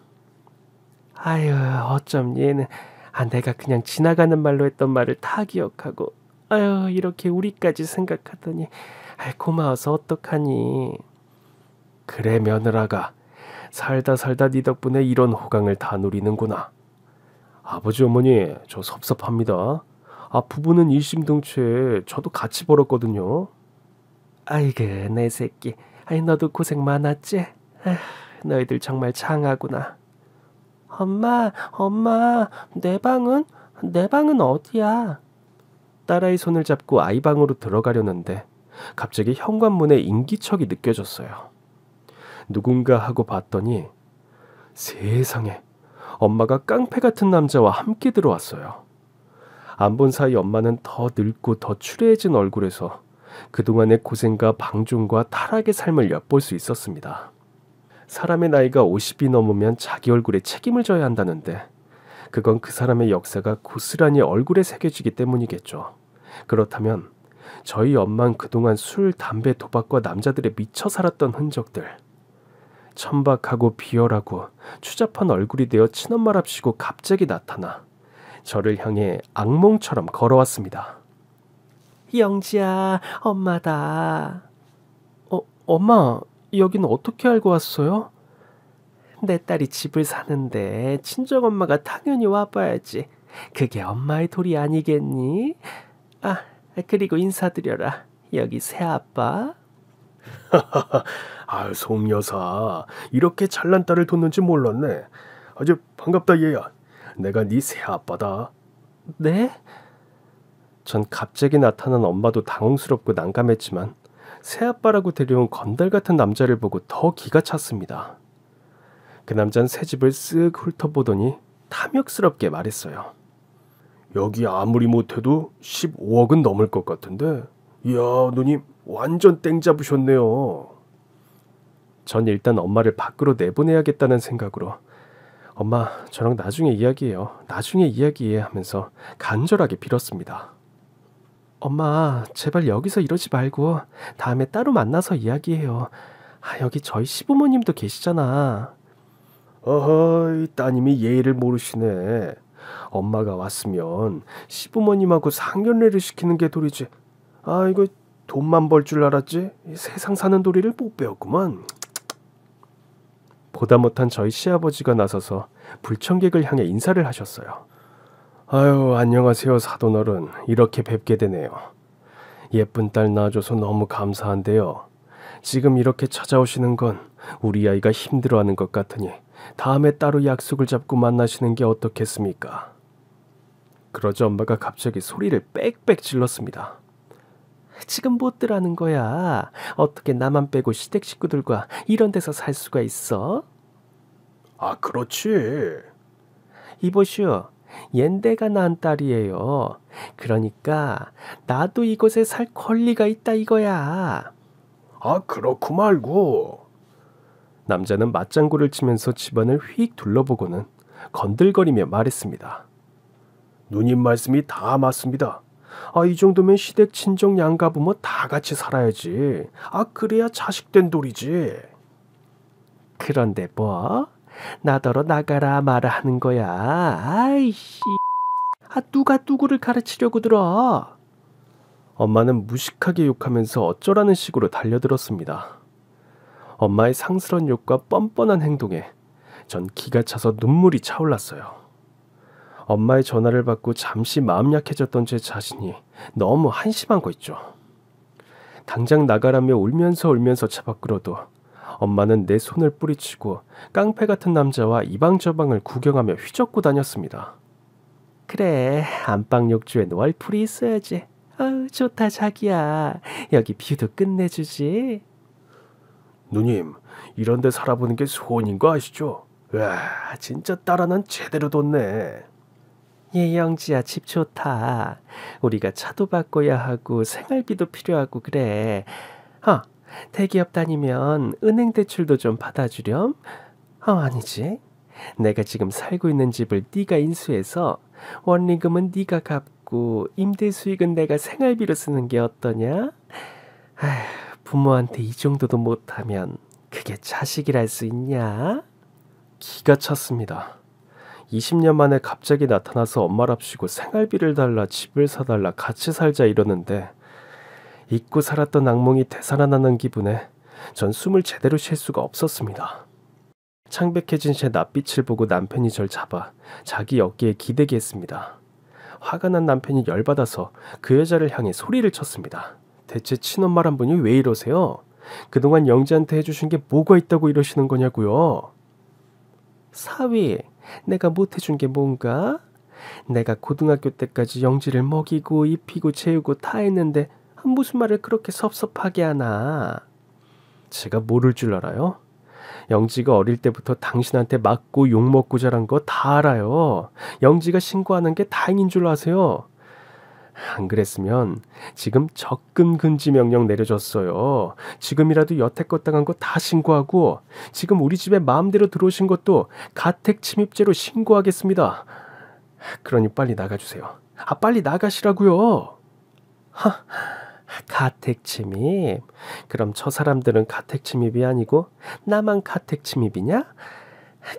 아유 어쩜 얘는 내가 그냥 지나가는 말로 했던 말을 다 기억하고 이렇게 우리까지 생각하더니 고마워서 어떡하니. 그래 며느라가 살다 네 덕분에 이런 호강을 다 누리는구나. 아버지 어머니 저 섭섭합니다. 부부는 일심동체 저도 같이 벌었거든요. 아이고 내 새끼. 아이 너도 고생 많았지? 아휴, 너희들 정말 장하구나. 엄마, 내 방은 어디야? 딸아이 손을 잡고 아이 방으로 들어가려는데 갑자기 현관문에 인기척이 느껴졌어요. 누군가 하고 봤더니 세상에 엄마가 깡패 같은 남자와 함께 들어왔어요. 안 본 사이 엄마는 더 늙고 더 추레해진 얼굴에서 그동안의 고생과 방종과 타락의 삶을 엿볼 수 있었습니다. 사람의 나이가 50이 넘으면 자기 얼굴에 책임을 져야 한다는데 그건 그 사람의 역사가 고스란히 얼굴에 새겨지기 때문이겠죠. 그렇다면 저희 엄마는 그동안 술, 담배, 도박과 남자들에 미쳐 살았던 흔적들, 천박하고 비열하고 추잡한 얼굴이 되어 친엄마랍시고 갑자기 나타나 저를 향해 악몽처럼 걸어왔습니다. 영지야, 엄마다. 엄마, 여긴 어떻게 알고 왔어요? 내 딸이 집을 사는데 친정엄마가 당연히 와봐야지. 그게 엄마의 도리 아니겠니? 그리고 인사드려라. 여기 새아빠. 송여사, 이렇게 잘난 딸을 뒀는지 몰랐네. 아주 반갑다 얘야. 내가 네 새아빠다. 네? 전 갑자기 나타난 엄마도 당황스럽고 난감했지만 새아빠라고 데려온 건달 같은 남자를 보고 더 기가 찼습니다. 그 남자는 새 집을 쓱 훑어보더니 탐욕스럽게 말했어요. 여기 아무리 못해도 15억은 넘을 것 같은데, 이야 누님 완전 땡 잡으셨네요. 전 일단 엄마를 밖으로 내보내야겠다는 생각으로 엄마 저랑 나중에 이야기해요. 나중에 이야기해 하면서 간절하게 빌었습니다. 엄마 제발 여기서 이러지 말고 다음에 따로 만나서 이야기해요. 여기 저희 시부모님도 계시잖아. 어허이 따님이 예의를 모르시네. 엄마가 왔으면 시부모님하고 상견례를 시키는 게 도리지. 이거 돈만 벌 줄 알았지? 세상 사는 도리를 못 배웠구만. 보다 못한 저희 시아버지가 나서서 불청객을 향해 인사를 하셨어요. 안녕하세요 사돈어른. 이렇게 뵙게 되네요. 예쁜 딸 낳아줘서 너무 감사한데요. 지금 이렇게 찾아오시는 건 우리 아이가 힘들어하는 것 같으니 다음에 따로 약속을 잡고 만나시는 게 어떻겠습니까? 그러자 엄마가 갑자기 소리를 빽빽 질렀습니다. 지금 못들 하는 거야. 어떻게 나만 빼고 시댁 식구들과 이런 데서 살 수가 있어? 그렇지. 이보슈, 얜 내가 낳은 딸이에요. 그러니까 나도 이곳에 살 권리가 있다 이거야. 그렇고 말고. 남자는 맞장구를 치면서 집안을 휙 둘러보고는 건들거리며 말했습니다. 누님 말씀이 다 맞습니다. 이 정도면 시댁 친정 양가부모 다 같이 살아야지. 그래야 자식된 도리지. 그런데 뭐? 나더러 나가라 마라 하는 거야. 아이씨. 누가 누구를 가르치려고 들어? 엄마는 무식하게 욕하면서 어쩌라는 식으로 달려들었습니다. 엄마의 상스러운 욕과 뻔뻔한 행동에 전 기가 차서 눈물이 차올랐어요. 엄마의 전화를 받고 잠시 마음 약해졌던 제 자신이 너무 한심한 거 있죠. 당장 나가라며 울면서 차 밖으로도 엄마는 내 손을 뿌리치고 깡패 같은 남자와 이방저방을 구경하며 휘젓고 다녔습니다. 그래, 안방 욕조에 월풀이 있어야지. 좋다 자기야. 여기 뷰도 끝내주지. 누님, 이런 데 살아보는 게 소원인 거 아시죠? 와, 진짜 딸 하나는 제대로 뒀네. 영지야, 집 좋다. 우리가 차도 바꿔야 하고 생활비도 필요하고 그래. 대기업 다니면 은행 대출도 좀 받아주렴? 아니지. 내가 지금 살고 있는 집을 네가 인수해서 원리금은 네가 갚고 임대 수익은 내가 생활비로 쓰는 게 어떠냐? 부모한테 이 정도도 못하면 그게 자식이랄 수 있냐? 기가 찼습니다. 20년 만에 갑자기 나타나서 엄마랍시고 생활비를 달라 집을 사달라 같이 살자 이러는데 잊고 살았던 악몽이 되살아나는 기분에 전 숨을 제대로 쉴 수가 없었습니다. 창백해진 제 낯빛을 보고 남편이 절 잡아 자기 어깨에 기대게 했습니다. 화가 난 남편이 열받아서 그 여자를 향해 소리를 쳤습니다. 대체 친엄마란 분이 왜 이러세요? 그동안 영지한테 해주신 게 뭐가 있다고 이러시는 거냐고요? 사위, 내가 못해준 게 뭔가? 내가 고등학교 때까지 영지를 먹이고 입히고 재우고 다 했는데 무슨 말을 그렇게 섭섭하게 하나? 제가 모를 줄 알아요? 영지가 어릴 때부터 당신한테 맞고 욕먹고 자란 거 다 알아요. 영지가 신고하는 게 다행인 줄 아세요? 안 그랬으면 지금 적금 금지 명령 내려졌어요. 지금이라도 여태껏 당한 거 다 신고하고 지금 우리 집에 마음대로 들어오신 것도 가택 침입죄로 신고하겠습니다. 그러니 빨리 나가주세요. 빨리 나가시라고요. 가택 침입? 그럼 저 사람들은 가택 침입이 아니고 나만 가택 침입이냐?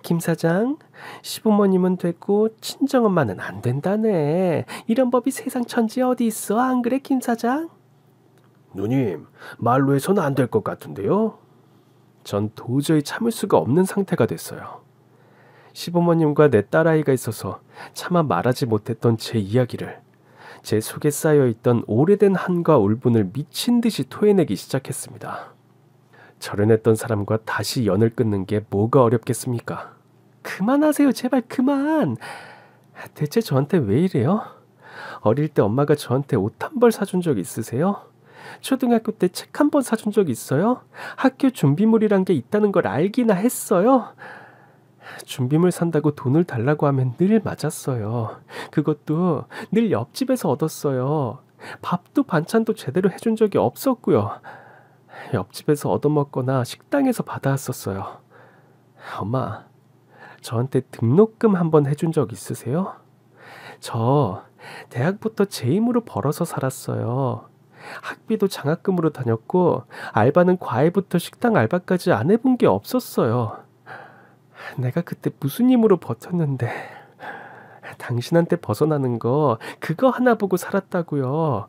김 사장, 시부모님은 됐고 친정엄마는 안 된다네. 이런 법이 세상 천지에 어디 있어? 안 그래, 김 사장? 누님, 말로 해서는 안 될 것 같은데요? 전 도저히 참을 수가 없는 상태가 됐어요. 시부모님과 내 딸아이가 있어서 차마 말하지 못했던 제 이야기를 제 속에 쌓여있던 오래된 한과 울분을 미친 듯이 토해내기 시작했습니다. 절연했던 사람과 다시 연을 끊는 게 뭐가 어렵겠습니까? 그만하세요, 제발 그만. 대체 저한테 왜 이래요? 어릴 때 엄마가 저한테 옷 한 벌 사준 적 있으세요? 초등학교 때 책 한 번 사준 적 있어요? 학교 준비물이란 게 있다는 걸 알기나 했어요? 준비물 산다고 돈을 달라고 하면 늘 맞았어요. 그것도 늘 옆집에서 얻었어요. 밥도 반찬도 제대로 해준 적이 없었고요. 옆집에서 얻어먹거나 식당에서 받아왔었어요. 엄마, 저한테 등록금 한번 해준 적 있으세요? 저 대학부터 제 힘으로 벌어서 살았어요. 학비도 장학금으로 다녔고 알바는 과외부터 식당 알바까지 안 해본 게 없었어요. 내가 그때 무슨 힘으로 버텼는데 당신한테 벗어나는 거 그거 하나 보고 살았다고요.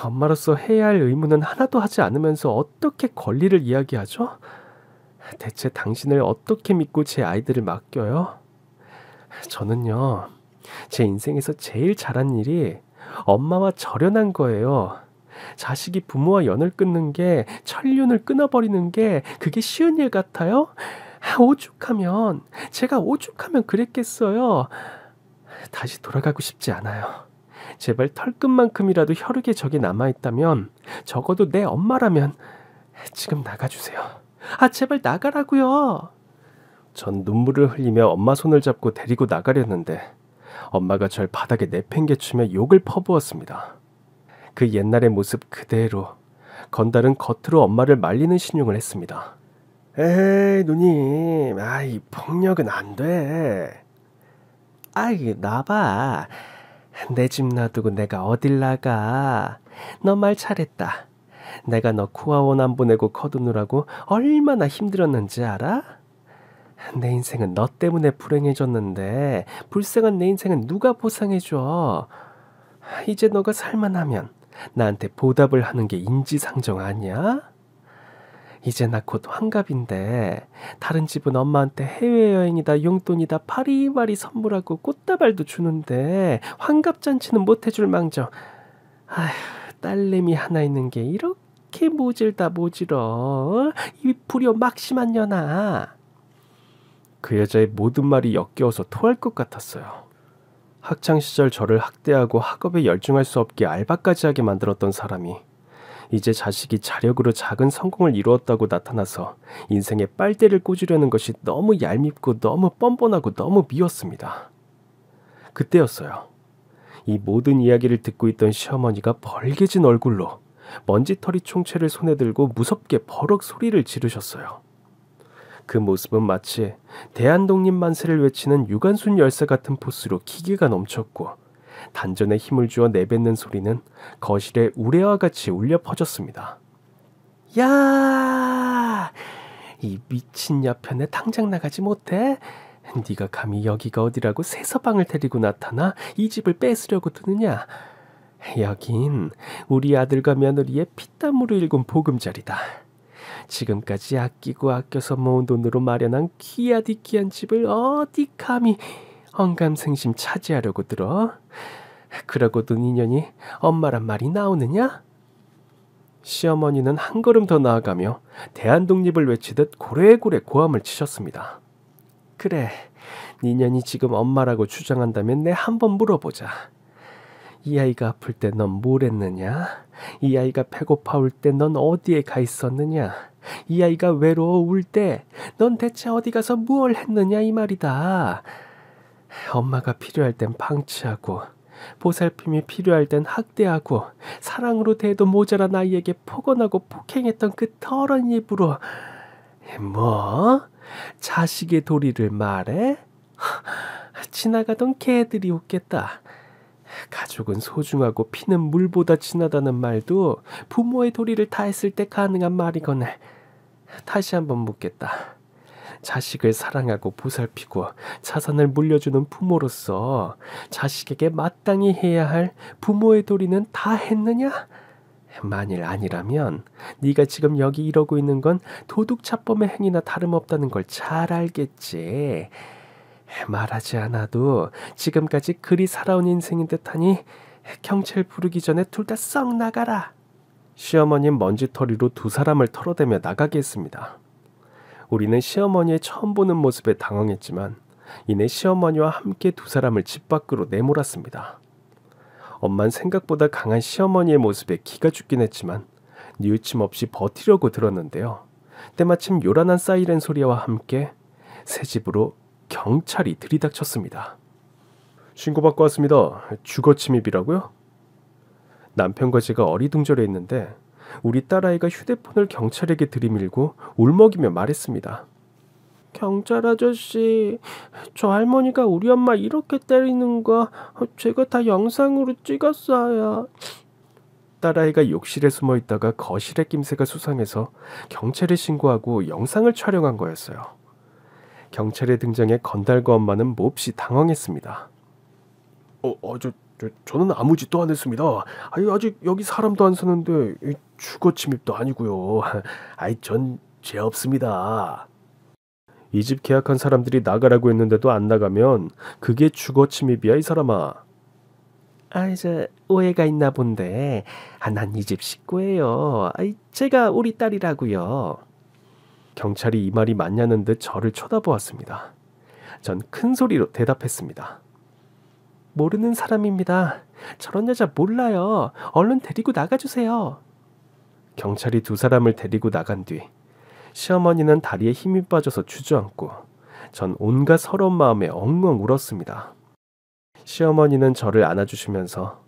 엄마로서 해야 할 의무는 하나도 하지 않으면서 어떻게 권리를 이야기하죠? 대체 당신을 어떻게 믿고 제 아이들을 맡겨요? 저는요, 제 인생에서 제일 잘한 일이 엄마와 절연한 거예요. 자식이 부모와 연을 끊는 게, 천륜을 끊어버리는 게 그게 쉬운 일 같아요? 제가 오죽하면 그랬겠어요. 다시 돌아가고 싶지 않아요. 제발 털끝만큼이라도 혈육의 적이 남아있다면, 적어도 내 엄마라면 지금 나가주세요. 제발 나가라고요. 전 눈물을 흘리며 엄마 손을 잡고 데리고 나가려는데 엄마가 절 바닥에 내팽개치며 욕을 퍼부었습니다. 그 옛날의 모습 그대로 건달은 겉으로 엄마를 말리는 신용을 했습니다. 에이 누님, 이 폭력은 안 돼. 나봐. 내 집 놔두고 내가 어딜 나가. 너 말 잘했다. 내가 너 코아원 안 보내고 거두느라고 얼마나 힘들었는지 알아? 내 인생은 너 때문에 불행해졌는데 불쌍한 내 인생은 누가 보상해줘? 이제 너가 살만하면 나한테 보답을 하는 게 인지상정 아니야? 이제 나 곧 환갑인데 다른 집은 엄마한테 해외여행이다 용돈이다 파리마리 선물하고 꽃다발도 주는데 환갑잔치는 못해줄 망정. 딸내미 하나 있는 게 이렇게 모질다 모질어. 이 불효 막심한 년아. 그 여자의 모든 말이 역겨워서 토할 것 같았어요. 학창시절 저를 학대하고 학업에 열중할 수 없게 알바까지 하게 만들었던 사람이 이제 자식이 자력으로 작은 성공을 이루었다고 나타나서 인생에 빨대를 꽂으려는 것이 너무 얄밉고 너무 뻔뻔하고 너무 미웠습니다. 그때였어요. 이 모든 이야기를 듣고 있던 시어머니가 벌개진 얼굴로 먼지털이 총채를 손에 들고 무섭게 버럭 소리를 지르셨어요. 그 모습은 마치 대한독립 만세를 외치는 유관순 열사 같은 포스로 기계가 넘쳤고 단전에 힘을 주어 내뱉는 소리는 거실에 우레와 같이 울려 퍼졌습니다. 야! 이 미친 여편에 당장 나가지 못해? 네가 감히 여기가 어디라고 새 서방을 데리고 나타나 이 집을 뺏으려고 드느냐? 여긴 우리 아들과 며느리의 피땀으로 일군 보금자리다. 지금까지 아끼고 아껴서 모은 돈으로 마련한 귀하디귀한 집을 어디 감히 언감생심 차지하려고 들어? 그러고도 니년이 엄마란 말이 나오느냐? 시어머니는 한 걸음 더 나아가며 대한독립을 외치듯 고래고래 고함을 치셨습니다. 그래, 니년이 지금 엄마라고 주장한다면 내 한번 물어보자. 이 아이가 아플 때 넌 뭘 했느냐? 이 아이가 배고파올 때 넌 어디에 가 있었느냐? 이 아이가 외로워 울 때 넌 대체 어디 가서 무얼 했느냐 이 말이다. 엄마가 필요할 땐 방치하고 보살핌이 필요할 땐 학대하고 사랑으로 대도 모자란 아이에게 폭언하고 폭행했던 그 더러운 입으로 뭐? 자식의 도리를 말해? 지나가던 개들이 웃겠다. 가족은 소중하고 피는 물보다 진하다는 말도 부모의 도리를 다했을 때 가능한 말이거늘. 다시 한번 묻겠다. 자식을 사랑하고 보살피고 자산을 물려주는 부모로서 자식에게 마땅히 해야 할 부모의 도리는 다 했느냐? 만일 아니라면 네가 지금 여기 이러고 있는 건 도둑차범의 행위나 다름없다는 걸 잘 알겠지. 말하지 않아도 지금까지 그리 살아온 인생인 듯하니 경찰 부르기 전에 둘 다 썩 나가라. 시어머니는 먼지털이로 두 사람을 털어대며 나가게 했습니다. 우리는 시어머니의 처음 보는 모습에 당황했지만 이내 시어머니와 함께 두 사람을 집 밖으로 내몰았습니다. 엄만 생각보다 강한 시어머니의 모습에 기가 죽긴 했지만 뉘우침 없이 버티려고 들었는데요. 때마침 요란한 사이렌 소리와 함께 새 집으로 경찰이 들이닥쳤습니다. 신고받고 왔습니다. 주거 침입이라고요? 남편과 제가 어리둥절해 있는데 우리 딸아이가 휴대폰을 경찰에게 들이밀고 울먹이며 말했습니다. 경찰 아저씨, 저 할머니가 우리 엄마 이렇게 때리는 거 제가 다 영상으로 찍었어요. 딸아이가 욕실에 숨어 있다가 거실에 낌새가 수상해서 경찰에 신고하고 영상을 촬영한 거였어요. 경찰의 등장에 건달과 엄마는 몹시 당황했습니다. 저는 아무 짓도 안 했습니다. 아직 여기 사람도 안 사는데 주거 침입도 아니고요. 전 죄 없습니다. 이 집 계약한 사람들이 나가라고 했는데도 안 나가면 그게 주거 침입이야 이 사람아. 오해가 있나 본데. 난 이 집 식구예요. 제가 우리 딸이라고요. 경찰이 이 말이 맞냐는 듯 저를 쳐다보았습니다. 전 큰 소리로 대답했습니다. 모르는 사람입니다. 저런 여자 몰라요. 얼른 데리고 나가주세요. 경찰이 두 사람을 데리고 나간 뒤 시어머니는 다리에 힘이 빠져서 주저앉고 전 온갖 서러운 마음에 엉엉 울었습니다. 시어머니는 저를 안아주시면서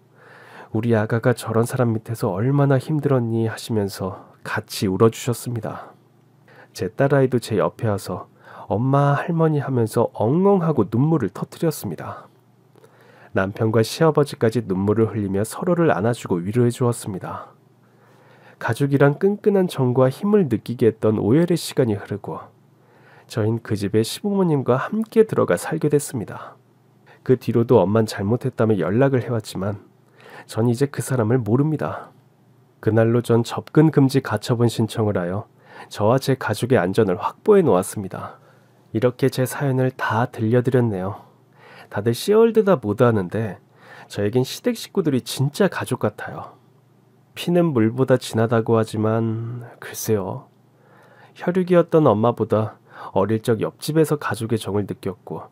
우리 아가가 저런 사람 밑에서 얼마나 힘들었니 하시면서 같이 울어주셨습니다. 제 딸아이도 제 옆에 와서 엄마 할머니 하면서 엉엉하고 눈물을 터뜨렸습니다. 남편과 시아버지까지 눈물을 흘리며 서로를 안아주고 위로해 주었습니다. 가족이란 끈끈한 정과 힘을 느끼게 했던 오열의 시간이 흐르고 저흰 그 집에 시부모님과 함께 들어가 살게 됐습니다. 그 뒤로도 엄만 잘못했다며 연락을 해왔지만 전 이제 그 사람을 모릅니다. 그날로 전 접근 금지 가처분 신청을 하여 저와 제 가족의 안전을 확보해 놓았습니다. 이렇게 제 사연을 다 들려드렸네요. 다들 씨얼드다 못하는데 저에겐 시댁 식구들이 진짜 가족 같아요. 피는 물보다 진하다고 하지만 글쎄요. 혈육이었던 엄마보다 어릴 적 옆집에서 가족의 정을 느꼈고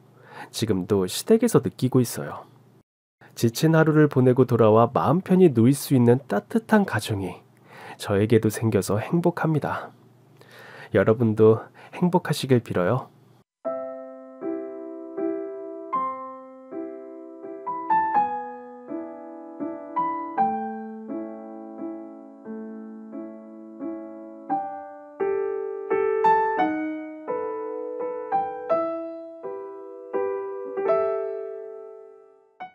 지금도 시댁에서 느끼고 있어요. 지친 하루를 보내고 돌아와 마음 편히 누일 수 있는 따뜻한 가정이 저에게도 생겨서 행복합니다. 여러분도 행복하시길 빌어요.